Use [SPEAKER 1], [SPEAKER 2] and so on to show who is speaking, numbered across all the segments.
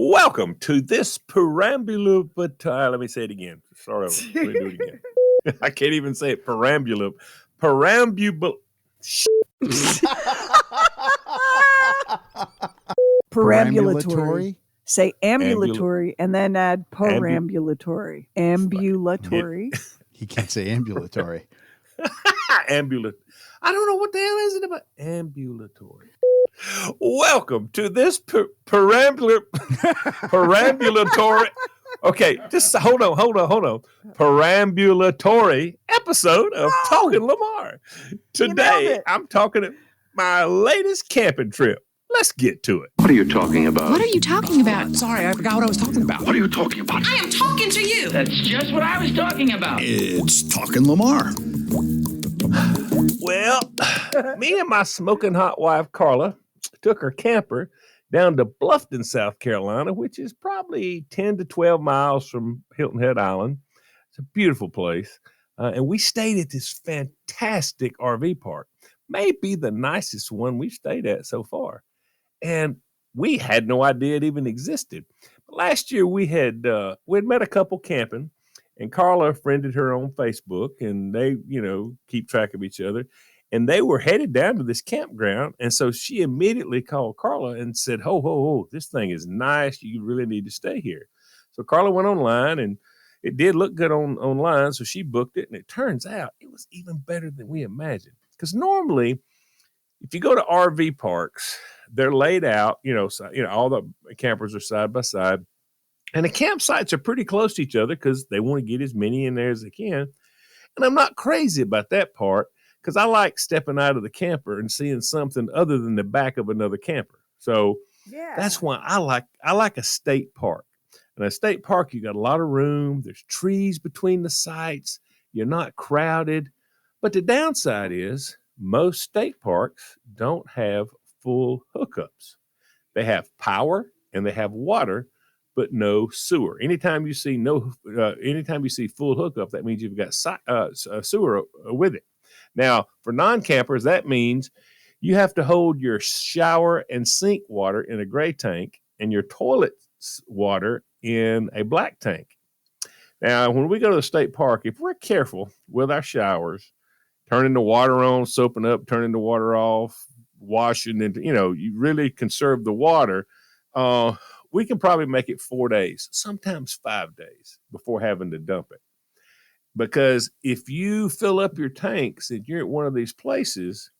[SPEAKER 1] Welcome to this perambulator. Let me say it again. Start over. Let me do it again. I can't even say it.
[SPEAKER 2] Perambulatory. Say ambulatory and then add perambulatory. Ambulatory.
[SPEAKER 3] He can't say ambulatory.
[SPEAKER 1] Ambulatory. I don't know what the hell is it about ambulatory. Welcome to this perambulatory. Okay, just hold on. Perambulatory episode of Talking Lamar. Today, I'm talking about my latest camping trip. Let's get to it.
[SPEAKER 4] What are you talking about?
[SPEAKER 5] What are you talking about?
[SPEAKER 6] Sorry, I forgot what I was talking about.
[SPEAKER 4] What are you talking about?
[SPEAKER 5] I am talking to you.
[SPEAKER 6] That's just what I was talking about.
[SPEAKER 3] It's Talking Lamar.
[SPEAKER 1] Well, me and my smoking hot wife, Carla, took her camper down to Bluffton, South Carolina, which is probably 10 to 12 miles from Hilton Head Island. It's a beautiful place. And we stayed at this fantastic RV park, maybe the nicest one we've stayed at so far. And we had no idea it even existed. But last year we'd met a couple camping, and Carla friended her on Facebook, and they, keep track of each other. And they were headed down to this campground. And so she immediately called Carla and said, ho, this thing is nice. You really need to stay here. So Carla went online, and it did look good online. So she booked it. And it turns out it was even better than we imagined. Because normally, if you go to RV parks, they're laid out, all the campers are side by side. And the campsites are pretty close to each other because they want to get as many in there as they can. And I'm not crazy about that part, because I like stepping out of the camper and seeing something other than the back of another camper. So that's why I like a state park. And a state park, you got a lot of room. There's trees between the sites. You're not crowded. But the downside is most state parks don't have full hookups. They have power and they have water, but no sewer. Anytime you see full hookup, that means you've got sewer with it. Now, for non-campers, that means you have to hold your shower and sink water in a gray tank and your toilet water in a black tank. Now, when we go to the state park, if we're careful with our showers, turning the water on, soaping up, turning the water off, washing, and you really conserve the water, we can probably make it 4 days, sometimes 5 days before having to dump it. Because if you fill up your tanks and you're at one of these places,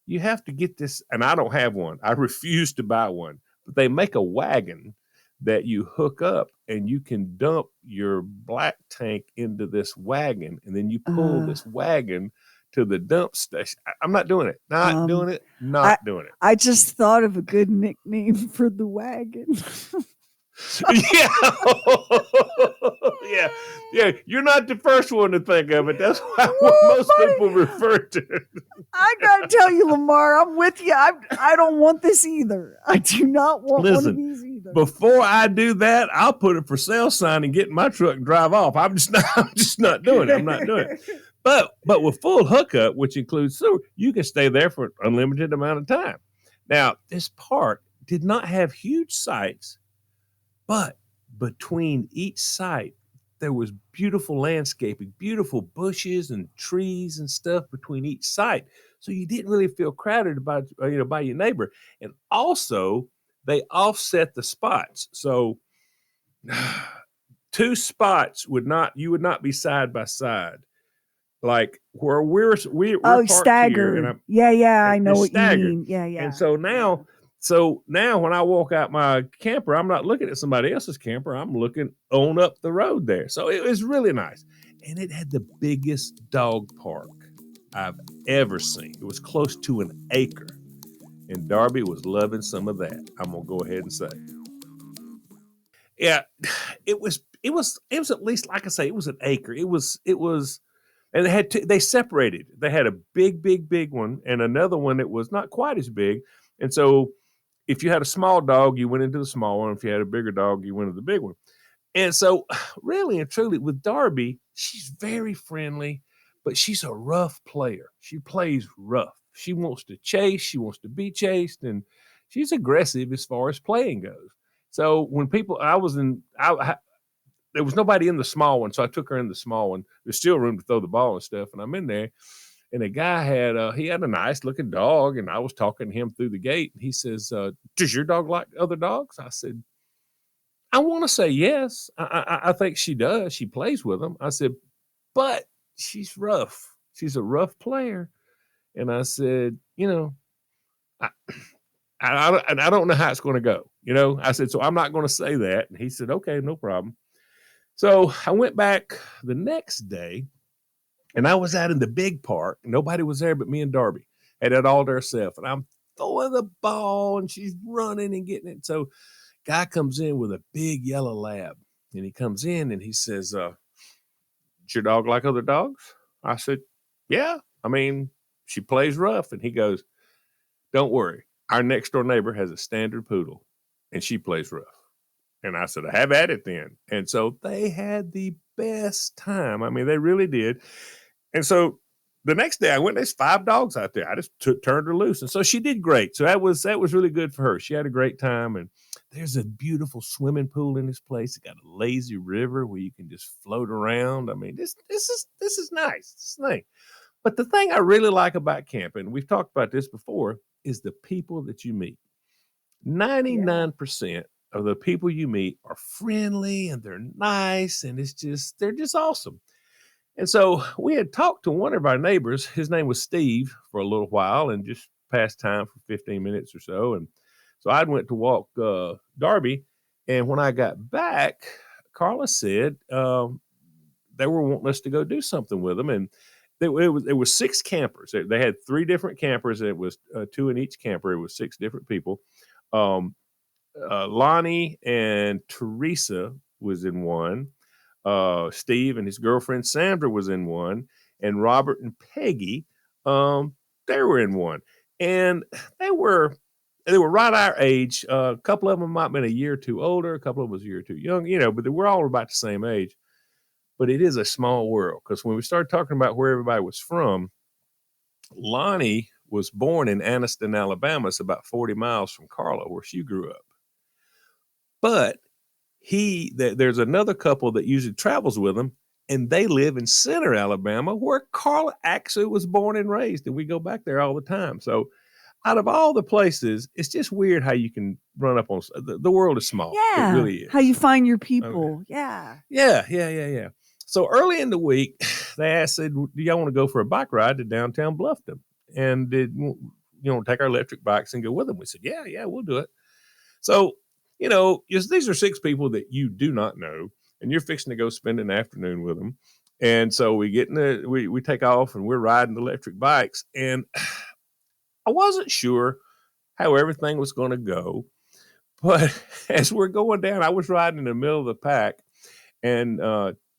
[SPEAKER 1] you have to get this, and I don't have one. I refuse to buy one. But they make a wagon that you hook up, and you can dump your black tank into this wagon, and then you pull this wagon to the dump station. I'm not doing it. Not doing it.
[SPEAKER 2] I just thought of a good nickname for the wagon.
[SPEAKER 1] Yeah. You're not the first one to think of it. That's what most people refer to it.
[SPEAKER 2] I gotta tell you, Lamar, I'm with you. I don't want this either. I do not want one of these either.
[SPEAKER 1] Before I do that, I'll put a for sale sign and get in my truck and drive off. I'm just not doing it. I'm not doing it. But with full hookup, which includes sewer, you can stay there for an unlimited amount of time. Now, this park did not have huge sites, but between each site, there was beautiful landscaping, beautiful bushes and trees and stuff between each site. So you didn't really feel crowded by your neighbor. And also, they offset the spots. So two spots would not be side by side. Like where we're parked
[SPEAKER 2] staggered.
[SPEAKER 1] Here,
[SPEAKER 2] I know what
[SPEAKER 1] staggered.
[SPEAKER 2] you mean. Yeah.
[SPEAKER 1] And so now when I walk out my camper, I'm not looking at somebody else's camper. I'm looking on up the road there. So it was really nice. And it had the biggest dog park I've ever seen. It was close to an acre. And Darby was loving some of that. I'm going to go ahead and say. Yeah, it was at least, like I say, it was an acre. It was, and they separated. They had a big one and another one that was not quite as big. And so if you had a small dog, you went into the small one. If you had a bigger dog, you went into the big one. And so really and truly with Darby, she's very friendly, but she's a rough player. She plays rough. She wants to chase. She wants to be chased. And she's aggressive as far as playing goes. So when people, there was nobody in the small one, so I took her in the small one. There's still room to throw the ball and stuff, and I'm in there, and the guy had a nice looking dog, and I was talking to him through the gate. And he says, "Does your dog like other dogs?" I said, "I want to say yes. I think she does. She plays with them." I said, "But she's rough. She's a rough player." And I said, I, I don't know how it's going to go. I said, so I'm not going to say that. And he said, okay, no problem. So I went back the next day, and I was out in the big park. Nobody was there but me and Darby. Had it all to herself. And I'm throwing the ball, and she's running and getting it. So guy comes in with a big yellow lab. And he comes in, and he says, does your dog like other dogs? I said, yeah. I mean, she plays rough. And he goes, don't worry. Our next door neighbor has a standard poodle, and she plays rough. And I said, have at it then. And so they had the best time. I mean, they really did. And so the next day I went, there's 5 dogs out there. I just turned her loose. And so she did great. So that was really good for her. She had a great time. And there's a beautiful swimming pool in this place. It's got a lazy river where you can just float around. I mean, this is nice. This is nice. But the thing I really like about camping, we've talked about this before, is the people that you meet. 99% of the people you meet are friendly and they're nice, and they're just awesome. And so we had talked to one of our neighbors. His name was Steve for a little while, and just passed time for 15 minutes or so. And so I went to walk Darby, and when I got back, Carla said they were wanting us to go do something with them. And it was 6 campers. They had 3 different campers, and it was 2 in each camper. It was 6 different people. Lonnie and Teresa was in one. Steve and his girlfriend Sandra was in one, and Robert and Peggy, they were in one. And they were right our age. A couple of them might have been a year or two older. A couple of them was a year or two young, but they were all about the same age. But it is a small world, because when we started talking about where everybody was from, Lonnie was born in Anniston, Alabama. It's about 40 miles from Carla, where she grew up. But there's another couple that usually travels with him, and they live in Center, Alabama, where Carla actually was born and raised, and we go back there all the time. So out of all the places, it's just weird how you can run up on the world is small.
[SPEAKER 2] Yeah,
[SPEAKER 1] it really is.
[SPEAKER 2] How you find your people.
[SPEAKER 1] Okay. Yeah. So early in the week, they asked, said, do y'all want to go for a bike ride to downtown Bluffton? And did take our electric bikes and go with them? We said, yeah, we'll do it. So, these are 6 people that you do not know, and you're fixing to go spend an afternoon with them. And so we get we take off, and we're riding the electric bikes. And I wasn't sure how everything was going to go, but as we're going down, I was riding in the middle of the pack, and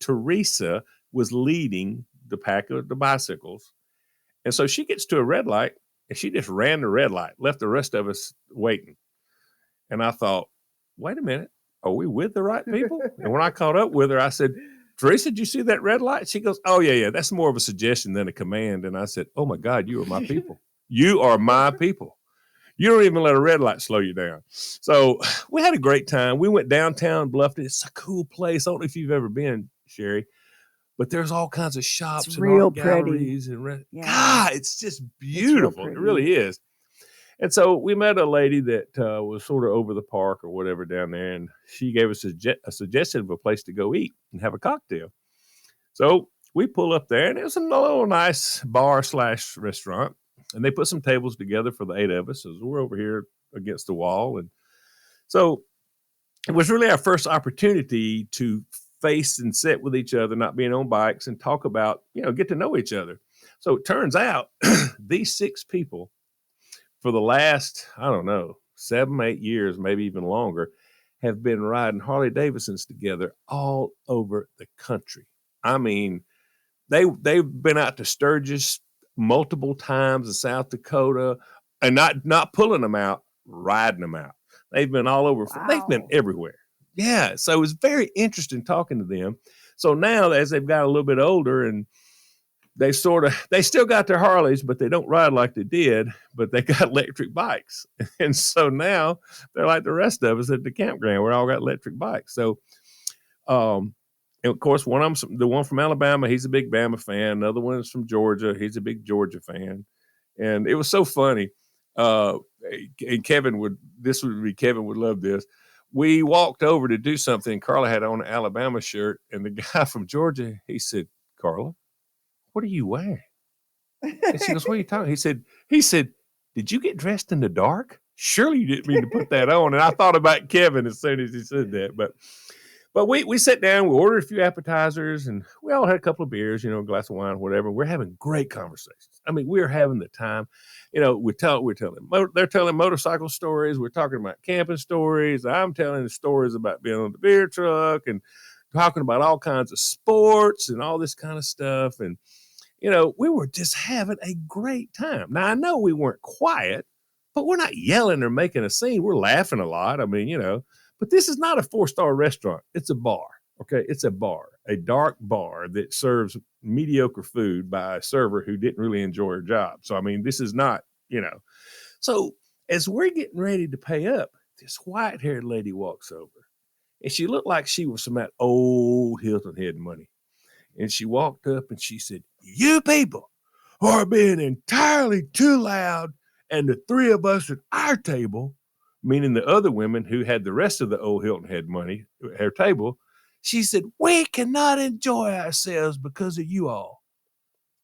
[SPEAKER 1] Teresa was leading the pack of the bicycles. And so she gets to a red light, and she just ran the red light, left the rest of us waiting. And I thought, wait a minute, are we with the right people? And when I caught up with her, I said, Teresa, did you see that red light? She goes, oh, yeah, that's more of a suggestion than a command. And I said, oh, my God, you are my people. You are my people. You don't even let a red light slow you down. So we had a great time. We went downtown Bluffton. It's a cool place. I don't know if you've ever been, Sheri, but there's all kinds of shops
[SPEAKER 2] It's
[SPEAKER 1] and
[SPEAKER 2] real
[SPEAKER 1] art galleries.
[SPEAKER 2] pretty.
[SPEAKER 1] And God, it's just beautiful. It really is. And so we met a lady that was sort of over the park or whatever down there, and she gave us a suggestion of a place to go eat and have a cocktail. So we pull up there, and it was a little nice bar/restaurant, and they put some tables together for the 8 of us. So we're over here against the wall. And so it was really our first opportunity to face and sit with each other, not being on bikes, and talk about, get to know each other. So it turns out these 6 people, for the last, 7, 8 years, maybe even longer, have been riding Harley Davidsons together all over the country. I mean, they've been out to Sturgis multiple times in South Dakota, and not pulling them out, riding them out. They've been all over. Wow. They've been everywhere. Yeah. So it was very interesting talking to them. So now, as they've got a little bit older, and they still got their Harleys, but they don't ride like they did, but they got electric bikes. And so now they're like the rest of us at the campground. We all got electric bikes. So, and of course, one of them, the one from Alabama, he's a big Bama fan. Another one is from Georgia. He's a big Georgia fan. And it was so funny. And Kevin would love this. We walked over to do something. Carla had on an Alabama shirt, and the guy from Georgia, he said, "Carla, what are you wearing?" And she goes, "What are you talking?" He said, "Did you get dressed in the dark? Surely you didn't mean to put that on." And I thought about Kevin as soon as he said that. But we sat down, we ordered a few appetizers, and we all had a couple of beers, a glass of wine, whatever. We're having great conversations. I mean, we're having the time. They're telling motorcycle stories. We're talking about camping stories. I'm telling stories about being on the beer truck and talking about all kinds of sports and all this kind of stuff. And, we were just having a great time. Now, I know we weren't quiet, but we're not yelling or making a scene. We're laughing a lot. I mean, but this is not a 4-star restaurant. It's a bar. Okay. It's a bar, a dark bar that serves mediocre food by a server who didn't really enjoy her job. So, I mean, this is not, So as we're getting ready to pay up, this white-haired lady walks over, and she looked like she was from that old Hilton Head money. And she walked up and she said, "You people are being entirely too loud. And the three of us at our table," meaning the other women who had the rest of the old Hilton Head money at her table, she said, "We cannot enjoy ourselves because of you all."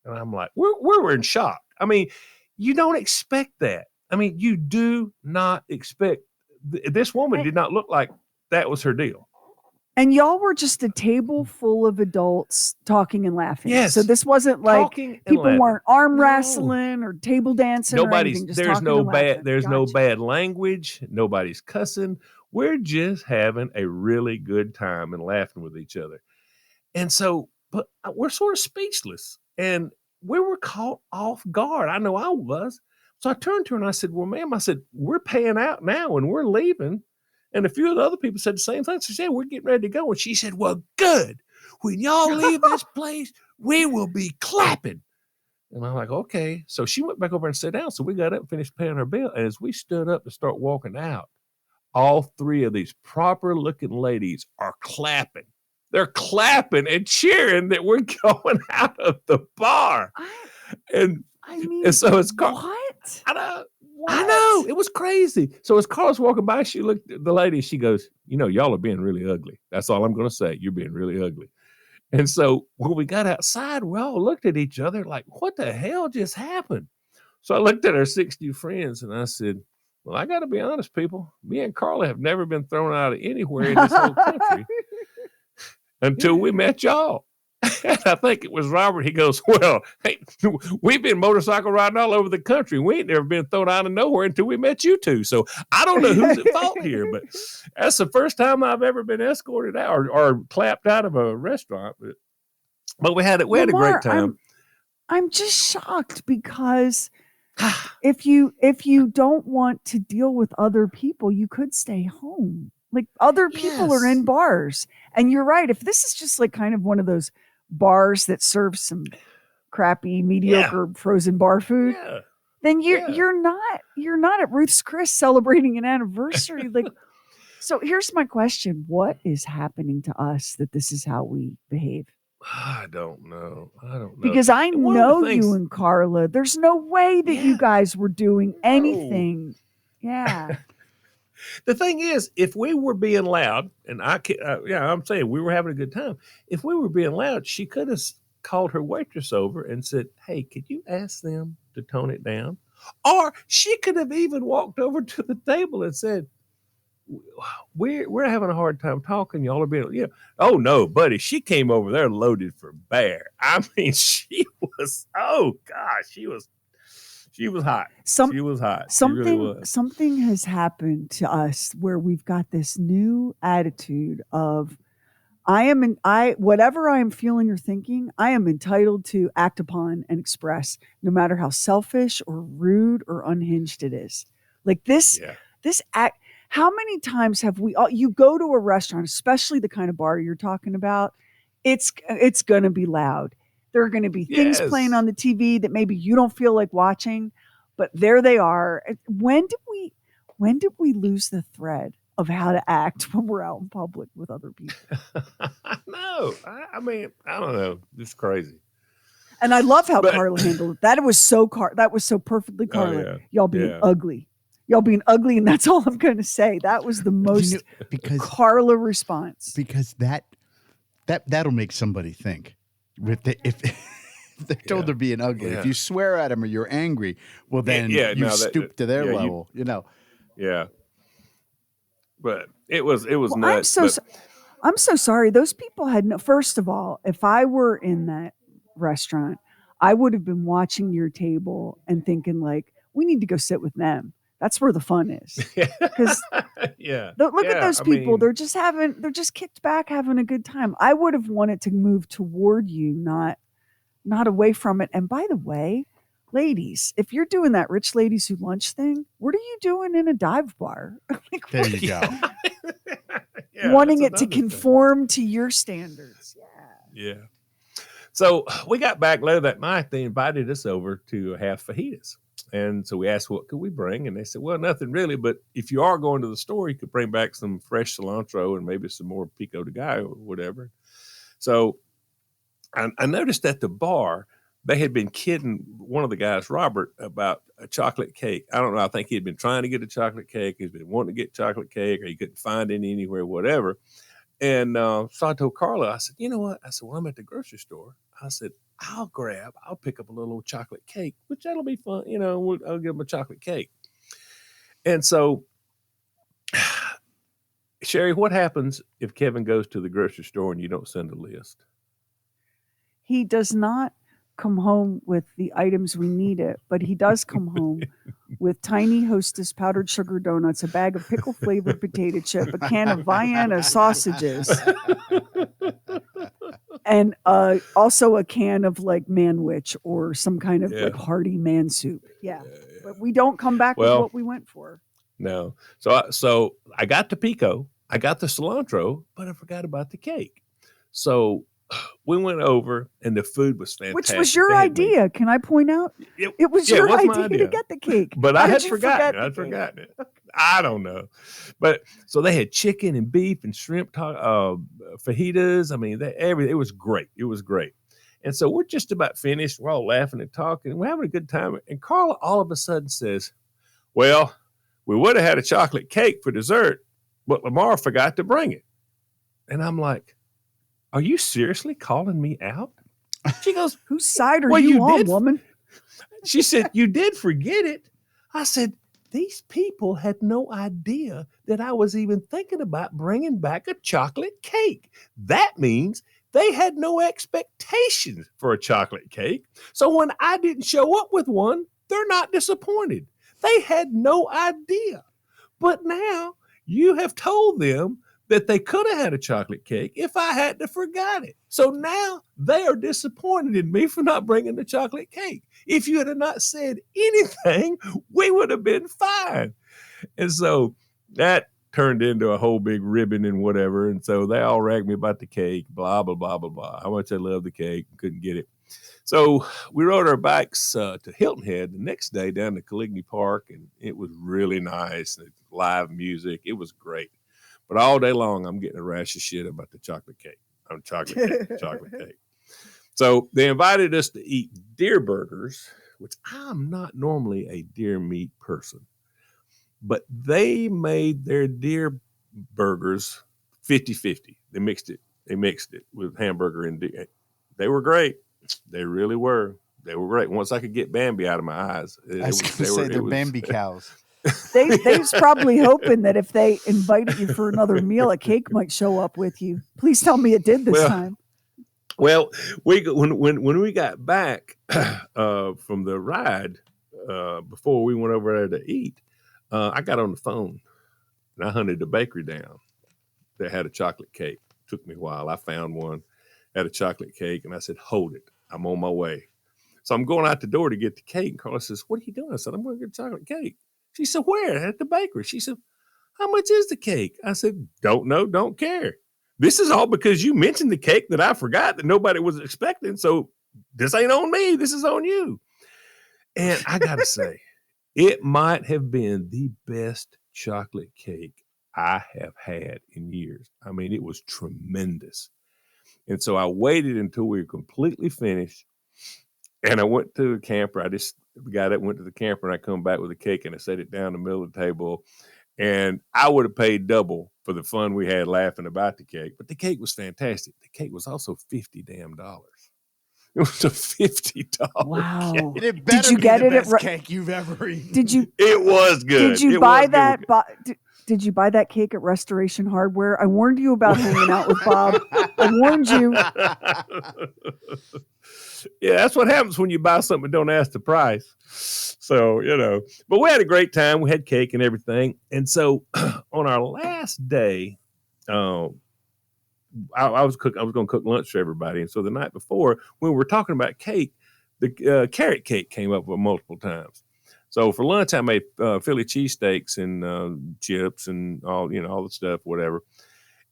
[SPEAKER 1] And I'm like, we're in shock. I mean, you don't expect that. I mean, you do not expect. This woman did not look like that was her deal.
[SPEAKER 2] And y'all were just a table full of adults talking and laughing.
[SPEAKER 1] Yes.
[SPEAKER 2] So this wasn't like people weren't arm wrestling or table dancing or anything.
[SPEAKER 1] There's no bad language. Nobody's cussing. We're just having a really good time and laughing with each other. And so, but we're sort of speechless. And we were caught off guard. I know I was. So I turned to her and I said, "Well, ma'am," I said, "we're paying out now and we're leaving." And a few of the other people said the same thing. She said, "We're getting ready to go." And she said, "Well, good. When y'all leave this place, we will be clapping." And I'm like, "Okay." So she went back over and sat down. So we got up and finished paying her bill. And as we stood up to start walking out, all three of these proper looking ladies are clapping. They're clapping and cheering that we're going out of the bar. And so it's
[SPEAKER 2] what?
[SPEAKER 1] I know. It was crazy. So as Carla's walking by, she looked at the lady and she goes, "Y'all are being really ugly. That's all I'm going to say. You're being really ugly." And so when we got outside, we all looked at each other like, what the hell just happened? So I looked at our 6 new friends and I said, "Well, I got to be honest, people. Me and Carla have never been thrown out of anywhere in this whole country until we met y'all." And I think it was Robert. He goes, "Well, hey, we've been motorcycle riding all over the country. We ain't never been thrown out of nowhere until we met you two. So I don't know who's at fault here, but that's the first time I've ever been escorted out or clapped out of a restaurant. But we had a great time.
[SPEAKER 2] I'm just shocked because if you don't want to deal with other people, you could stay home. Like other people are in bars, and you're right. If this is just like kind of one of those bars that serves some crappy, mediocre frozen bar food, then you're not at Ruth's Chris celebrating an anniversary. Like, so here's my question: what is happening to us that this is how we behave?
[SPEAKER 1] I don't know.
[SPEAKER 2] Because I know you and Carla. There's no way that you guys were doing anything. Yeah.
[SPEAKER 1] The thing is, if we were being loud, and I'm saying we were having a good time. If we were being loud, she could have called her waitress over and said, "Hey, could you ask them to tone it down?" Or she could have even walked over to the table and said, "We're having a hard time talking. Y'all are being, Oh no, buddy, she came over there loaded for bear. I mean, she was. Oh gosh, she was hot. She was hot.
[SPEAKER 2] Something has happened to us where we've got this new attitude of whatever I am feeling or thinking, I am entitled to act upon and express, no matter how selfish or rude or unhinged it is. Like this act. How many times have you go to a restaurant, especially the kind of bar you're talking about, it's going to be loud. There are going to be things
[SPEAKER 1] Yes.
[SPEAKER 2] playing on the TV that maybe you don't feel like watching, but there they are. When did we lose the thread of how to act when we're out in public with other people?
[SPEAKER 1] No, I mean, I don't know. It's crazy.
[SPEAKER 2] And I love how
[SPEAKER 1] But-
[SPEAKER 2] Carla handled it. That was so perfectly Carla.
[SPEAKER 1] yeah.
[SPEAKER 2] Y'all being
[SPEAKER 1] Yeah.
[SPEAKER 2] ugly. Y'all being ugly, and that's all I'm going to say. That was the most
[SPEAKER 3] because
[SPEAKER 2] Carla response.
[SPEAKER 3] that'll make somebody think. If they're told they're being ugly,
[SPEAKER 1] Yeah.
[SPEAKER 3] if you swear at them or you're angry, well then
[SPEAKER 1] Yeah,
[SPEAKER 3] you
[SPEAKER 1] no,
[SPEAKER 3] stoop to their
[SPEAKER 1] yeah, you-
[SPEAKER 3] level.
[SPEAKER 1] Yeah. But it was
[SPEAKER 2] Well,
[SPEAKER 1] nuts.
[SPEAKER 2] I'm so sorry. Those people had no. First of all, if I were in that restaurant, I would have been watching your table and thinking like, we need to go sit with them. That's where the fun is. Because
[SPEAKER 1] yeah.
[SPEAKER 2] look at
[SPEAKER 1] Yeah,
[SPEAKER 2] those
[SPEAKER 1] I
[SPEAKER 2] people.
[SPEAKER 1] mean,
[SPEAKER 2] they're just kicked back having a good time. I would have wanted to move toward you, not away from it. And by the way, ladies, if you're doing that rich ladies who lunch thing, what are you doing in a dive bar? Like,
[SPEAKER 3] There you go.
[SPEAKER 1] yeah,
[SPEAKER 2] wanting
[SPEAKER 1] that's
[SPEAKER 2] it to
[SPEAKER 1] another thing.
[SPEAKER 2] conform to your standards. Yeah.
[SPEAKER 1] Yeah. So we got back later that night. They invited us over to have fajitas. And so we asked, what could we bring? And they said, well, nothing really. But if you are going to the store, you could bring back some fresh cilantro and maybe some more pico de gallo or whatever. So I noticed at the bar, they had been kidding one of the guys, Robert, about a chocolate cake. I don't know. I think he had been trying to get a chocolate cake. He's been wanting to get chocolate cake, or he couldn't find any anywhere, whatever. And so I told Carla, I said, you know what? I said, well, I'm at the grocery store. I said, I'll pick up a little chocolate cake, which that'll be fun. I'll give him a chocolate cake. And so, Sheri, what happens if Kevin goes to the grocery store and you don't send a list?
[SPEAKER 2] He does not come home with the items we need it, but he does come home with tiny Hostess powdered sugar donuts, a bag of pickle flavored potato chip, a can of Vienna sausages, and also a can of like manwich or some kind of like hearty man soup. Yeah. But we don't come back with what we went for.
[SPEAKER 1] No. So I got the pico, I got the cilantro, but I forgot about the cake. So we went over and the food was fantastic.
[SPEAKER 2] Which was your idea. Can I point out? It was your idea to get the cake.
[SPEAKER 1] But
[SPEAKER 2] How
[SPEAKER 1] I
[SPEAKER 2] did
[SPEAKER 1] had
[SPEAKER 2] you
[SPEAKER 1] forgotten.
[SPEAKER 2] forget
[SPEAKER 1] I'd
[SPEAKER 2] the cake?
[SPEAKER 1] forgotten it. I don't know. But so they had chicken and beef and shrimp fajitas. I mean, everything. It was great. It was great. And so we're just about finished. We're all laughing and talking. We're having a good time. And Carla all of a sudden says, well, we would have had a chocolate cake for dessert, but Lamar forgot to bring it. And I'm like, are you seriously calling me out? She goes,
[SPEAKER 2] whose side are
[SPEAKER 1] well,
[SPEAKER 2] you on,
[SPEAKER 1] did.
[SPEAKER 2] woman?
[SPEAKER 1] She said, you did forget it. I said, these people had no idea that I was even thinking about bringing back a chocolate cake. That means they had no expectations for a chocolate cake. So when I didn't show up with one, they're not disappointed. They had no idea. But now you have told them that they could have had a chocolate cake if I hadn't have forgot it. So now they are disappointed in me for not bringing the chocolate cake. If you had not said anything, we would have been fine. And so that turned into a whole big ribbon and whatever. And so they all ragged me about the cake, blah, blah, blah, blah, blah. How much I love the cake, couldn't get it. So we rode our bikes to Hilton Head the next day down to Caligny Park, and it was really nice. Live music. It was great. But all day long, I'm getting a rash of shit about the chocolate cake. Chocolate cake. So they invited us to eat deer burgers, which I'm not normally a deer meat person. But they made their deer burgers 50-50. They mixed it with hamburger and deer. They were great. They really were. They were great. Once I could get Bambi out of my eyes.
[SPEAKER 3] I was going to say they're Bambi cows.
[SPEAKER 2] They was probably hoping that if they invited you for another meal, a cake might show up with you. Please tell me it did this time.
[SPEAKER 1] Well, when we got back from the ride, before we went over there to eat, I got on the phone and I hunted a bakery down that had a chocolate cake. Took me a while. I found one, had a chocolate cake, and I said, hold it. I'm on my way. So I'm going out the door to get the cake. And Carla says, what are you doing? I said, I'm going to get a chocolate cake. She said, where? At the bakery. She said, how much is the cake? I said, don't know, don't care. This is all because you mentioned the cake that I forgot that nobody was expecting. So this ain't on me. This is on you. And I got to say, it might have been the best chocolate cake I have had in years. I mean, it was tremendous. And so I waited until we were completely finished. And I went to the camper. The guy that went to the camper, and I come back with a cake and I set it down in the middle of the table. And I would have paid double for the fun we had laughing about the cake. But the cake was fantastic. The cake was also $50 damn. It was a $50
[SPEAKER 2] Wow.
[SPEAKER 1] cake.
[SPEAKER 3] It better
[SPEAKER 2] Did you
[SPEAKER 3] be
[SPEAKER 2] get
[SPEAKER 3] the
[SPEAKER 2] it at
[SPEAKER 3] best cake you've ever eaten.
[SPEAKER 2] Did you
[SPEAKER 1] It was good.
[SPEAKER 2] Did you
[SPEAKER 1] It
[SPEAKER 2] buy
[SPEAKER 1] was
[SPEAKER 2] that?
[SPEAKER 1] good.
[SPEAKER 2] Did you buy that cake at Restoration Hardware? I warned you about hanging out with Bob. I warned you.
[SPEAKER 1] Yeah, that's what happens when you buy something and don't ask the price. So, but we had a great time. We had cake and everything. And so on our last day, I was going to cook lunch for everybody. And so the night before, when we were talking about cake, the carrot cake came up multiple times. So for lunch, I made Philly cheesesteaks and chips and all the stuff, whatever.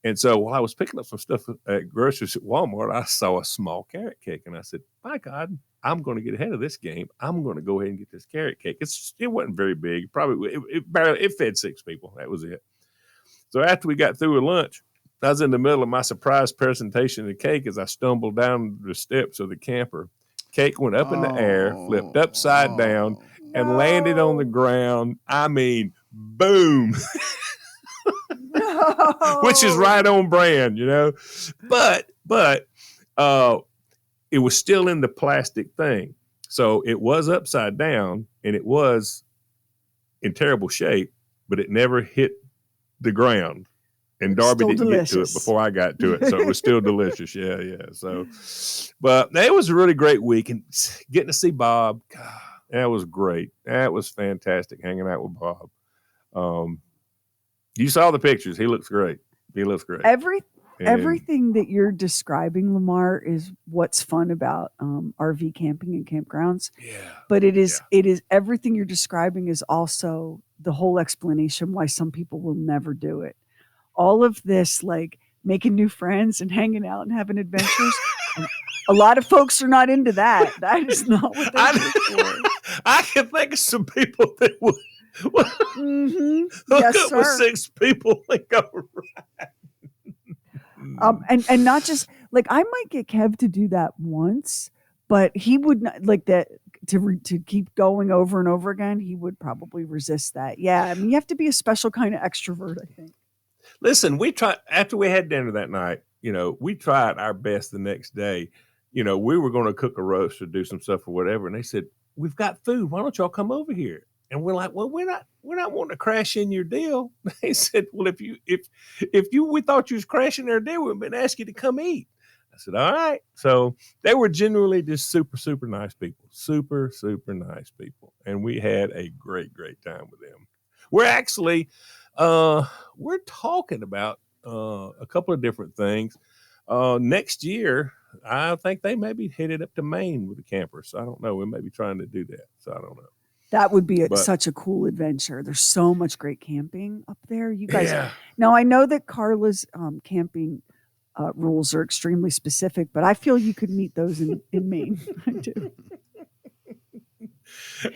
[SPEAKER 1] And so while I was picking up some stuff at groceries at Walmart, I saw a small carrot cake. And I said, my God, I'm going to get ahead of this game. I'm going to go ahead and get this carrot cake. It wasn't very big. Probably it fed 6 people. That was it. So after we got through with lunch, I was in the middle of my surprise presentation of the cake as I stumbled down the steps of the camper. Cake went up in the air, flipped upside down, and landed on the ground. I mean, boom.
[SPEAKER 2] No.
[SPEAKER 1] Which is right on brand, But it was still in the plastic thing. So it was upside down and it was in terrible shape, but it never hit the ground. And Darby didn't get to it before I got to it. So it was still delicious. Yeah. So, but it was a really great week. And getting to see Bob, God, that was great. That was fantastic hanging out with Bob. You saw the pictures. He looks great.
[SPEAKER 2] Everything that you're describing, Lamar, is what's fun about RV camping and campgrounds.
[SPEAKER 1] Yeah.
[SPEAKER 2] But it is everything you're describing is also the whole explanation why some people will never do it. All of this, like making new friends and hanging out and having adventures. A lot of folks are not into that. That is not what they're for.
[SPEAKER 1] I can think of some people that would hook up with 6 people and go right.
[SPEAKER 2] And not just like I might get Kev to do that once, but he would not like that to keep going over and over again. He would probably resist that. Yeah, I mean, you have to be a special kind of extrovert, I think.
[SPEAKER 1] Listen, we tried after we had dinner that night. We tried our best the next day. We were going to cook a roast or do some stuff or whatever, and they said, "We've got food. Why don't y'all come over here?" And we're like, "Well, we're not wanting to crash in your deal." They said, "Well, we thought you was crashing their deal, we've been asking you to come eat." I said, "All right." So they were genuinely just super, super nice people, super, super nice people, and we had a great, great time with them. We're actually, we're talking about a couple of different things. Next year, I think they may be headed up to Maine with the campers. So I don't know. We may be trying to do that. So I don't know.
[SPEAKER 2] That would be such a cool adventure. There's so much great camping up there. You guys.
[SPEAKER 1] Yeah.
[SPEAKER 2] Now, I know that Carla's camping rules are extremely specific, but I feel you could meet those in Maine. I do.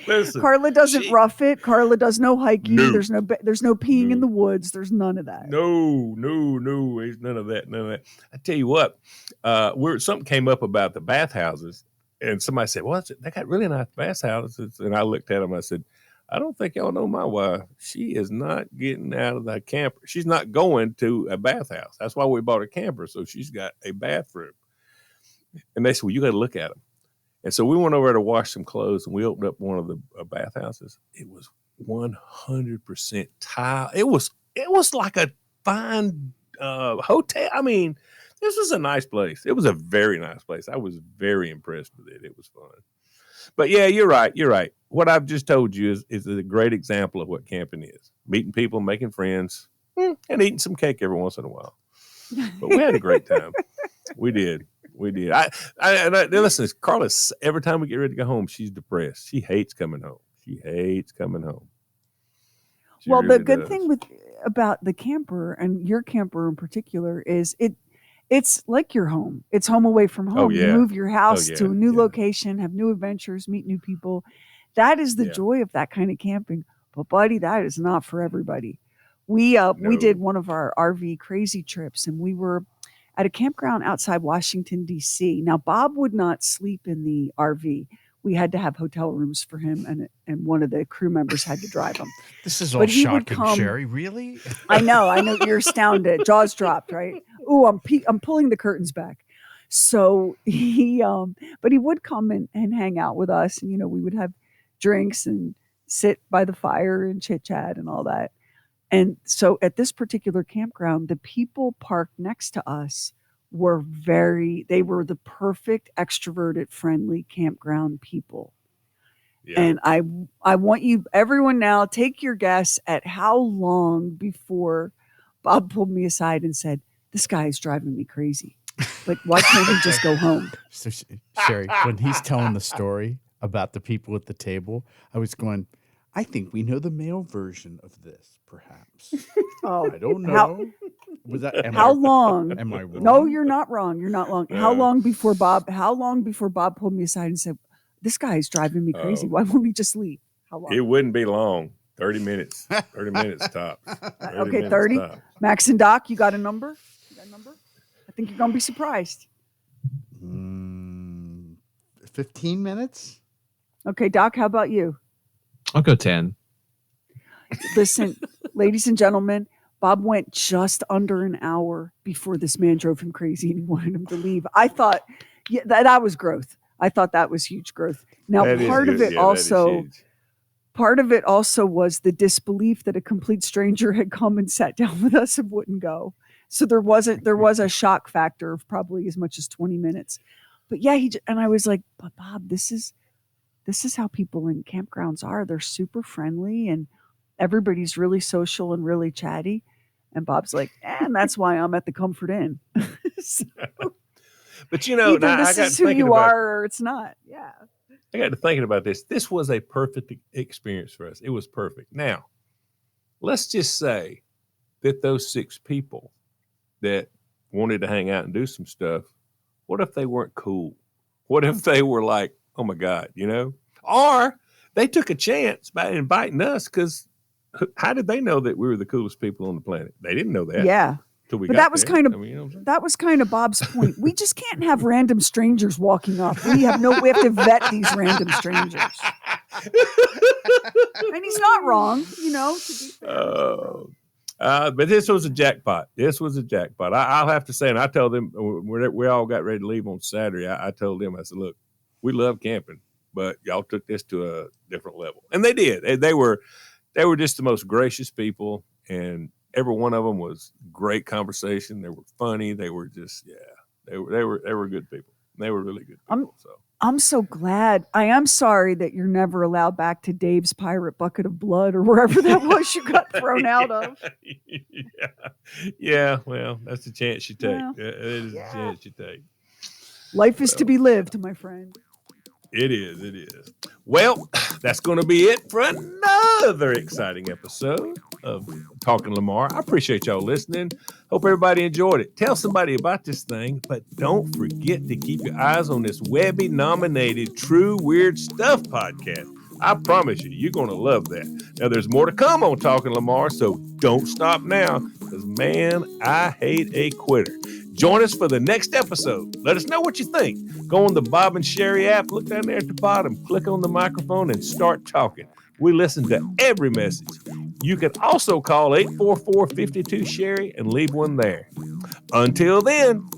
[SPEAKER 1] Listen,
[SPEAKER 2] Carla doesn't rough it. Carla does no hiking.
[SPEAKER 1] No.
[SPEAKER 2] There's no peeing in the woods. There's none of that.
[SPEAKER 1] No. There's none of that. I tell you what, something came up about the bathhouses, and somebody said, "Well, they got really nice bathhouses." And I looked at them. I said, "I don't think y'all know my wife. She is not getting out of the camper. She's not going to a bathhouse. That's why we bought a camper. So she's got a bathroom." And they said, "Well, you got to look at them." And so we went over to wash some clothes, and we opened up one of the bathhouses. It was 100% tile. It was like a fine hotel. I mean, this was a nice place. It was a very nice place. I was very impressed with it. It was fun. But yeah, you're right. What I've just told you is a great example of what camping is. Meeting people, making friends, and eating some cake every once in a while. But we had a great time. We did. Listen, Carla, every time we get ready to go home, she's depressed. She hates coming home. She
[SPEAKER 2] Well,
[SPEAKER 1] really
[SPEAKER 2] the good
[SPEAKER 1] does.
[SPEAKER 2] thing about the camper and your camper in particular is it's like your home. It's home away from home.
[SPEAKER 1] Oh,
[SPEAKER 2] You
[SPEAKER 1] yeah.
[SPEAKER 2] move your house
[SPEAKER 1] yeah,
[SPEAKER 2] to a new
[SPEAKER 1] yeah.
[SPEAKER 2] location, have new adventures, meet new people. That is the
[SPEAKER 1] Yeah.
[SPEAKER 2] joy of that kind of camping. But buddy, that is not for everybody. We did
[SPEAKER 1] No.
[SPEAKER 2] one of our RV crazy trips, and we were at a campground outside Washington, D.C. Now, Bob would not sleep in the RV. We had to have hotel rooms for him, and one of the crew members had to drive him.
[SPEAKER 3] This is all
[SPEAKER 2] But he would
[SPEAKER 3] shocking,
[SPEAKER 2] come-
[SPEAKER 3] Sherry. Really?
[SPEAKER 2] I know, you're astounded. Jaws dropped, right? Ooh, I'm pulling the curtains back. So but he would come and hang out with us, and we would have drinks and sit by the fire and chit chat and all that. And so at this particular campground, the people parked next to us they were the perfect extroverted, friendly campground people.
[SPEAKER 1] Yeah.
[SPEAKER 2] And I want everyone now, take your guess at how long before Bob pulled me aside and said, "This guy is driving me crazy. Like, why can't he just go home?"
[SPEAKER 3] So, Sherry, when he's telling the story about the people at the table, I was going, I think we know the male version of this, perhaps.
[SPEAKER 2] Oh,
[SPEAKER 3] I don't know.
[SPEAKER 2] how long?
[SPEAKER 3] Am I wrong?
[SPEAKER 2] No, you're not wrong. You're not wrong. How long before Bob pulled me aside and said, "This guy is driving me crazy. Why won't we just leave?" How long?
[SPEAKER 1] It wouldn't be long. 30 minutes. 30 minutes tops.
[SPEAKER 2] Okay, 30.
[SPEAKER 1] Tops.
[SPEAKER 2] Max and Doc, you got a number? I think you're going to be surprised.
[SPEAKER 3] 15 minutes?
[SPEAKER 2] Okay, Doc, how about you?
[SPEAKER 4] I'll go 10.
[SPEAKER 2] Listen, ladies and gentlemen, Bob went just under an hour before this man drove him crazy and he wanted him to leave. I thought that was growth. I thought that was huge growth. Now,
[SPEAKER 1] That is
[SPEAKER 2] part of
[SPEAKER 1] good.
[SPEAKER 2] it
[SPEAKER 1] Yeah, that is
[SPEAKER 2] also
[SPEAKER 1] huge.
[SPEAKER 2] part of it also was the disbelief that a complete stranger had come and sat down with us and wouldn't go. So there was a shock factor of probably as much as 20 minutes. But yeah, I was like, "But Bob, this is how people in campgrounds are. They're super friendly and everybody's really social and really chatty." And Bob's like, "And that's why I'm at the Comfort Inn." So
[SPEAKER 1] But now
[SPEAKER 2] either
[SPEAKER 1] I
[SPEAKER 2] this
[SPEAKER 1] got
[SPEAKER 2] is
[SPEAKER 1] to
[SPEAKER 2] who
[SPEAKER 1] thinking
[SPEAKER 2] you
[SPEAKER 1] about
[SPEAKER 2] are or it's not. Yeah.
[SPEAKER 1] I got to thinking about this. This was a perfect experience for us. It was perfect. Now, let's just say that those 6 people that wanted to hang out and do some stuff, what if they weren't cool? What if they were like, "Oh my God," Or they took a chance by inviting us because how did they know that we were the coolest people on the planet? They didn't know that.
[SPEAKER 2] Yeah.
[SPEAKER 1] Till we
[SPEAKER 2] But
[SPEAKER 1] got
[SPEAKER 2] that was
[SPEAKER 1] there.
[SPEAKER 2] kind of
[SPEAKER 1] I mean, you know what I'm saying?
[SPEAKER 2] that was kind of Bob's point. We just can't have random strangers walking up. We have to vet these random strangers. And he's not wrong, to be fair. He's not wrong.
[SPEAKER 1] But this was a jackpot. I'll have to say, and I told them we all got ready to leave on Saturday. I told them, I said, "Look, we love camping, but y'all took this to a different level," and they did. They were just the most gracious people, and every one of them was great conversation. They were funny. They were just they were good people. They were really good people.
[SPEAKER 2] I'm so glad. I am sorry that you're never allowed back to Dave's Pirate Bucket of Blood or wherever that was you got thrown out of.
[SPEAKER 1] Yeah. Well, that's the chance you take.
[SPEAKER 2] Well,
[SPEAKER 1] It is the chance you take.
[SPEAKER 2] Life is to be lived, my friend.
[SPEAKER 1] It is. Well, that's going to be it for another exciting episode of Talking Lamar. I appreciate y'all listening. Hope everybody enjoyed it. Tell somebody about this thing, but don't forget to keep your eyes on this Webby-nominated True Weird Stuff podcast. I promise you're going to love that. Now, there's more to come on Talking Lamar, so don't stop now, because, man, I hate a quitter. Join us for the next episode. Let us know what you think. Go on the Bob and Sheri app, look down there at the bottom, click on the microphone, and start talking. We listen to every message. You can also call 844-52-SHERI and leave one there. Until then,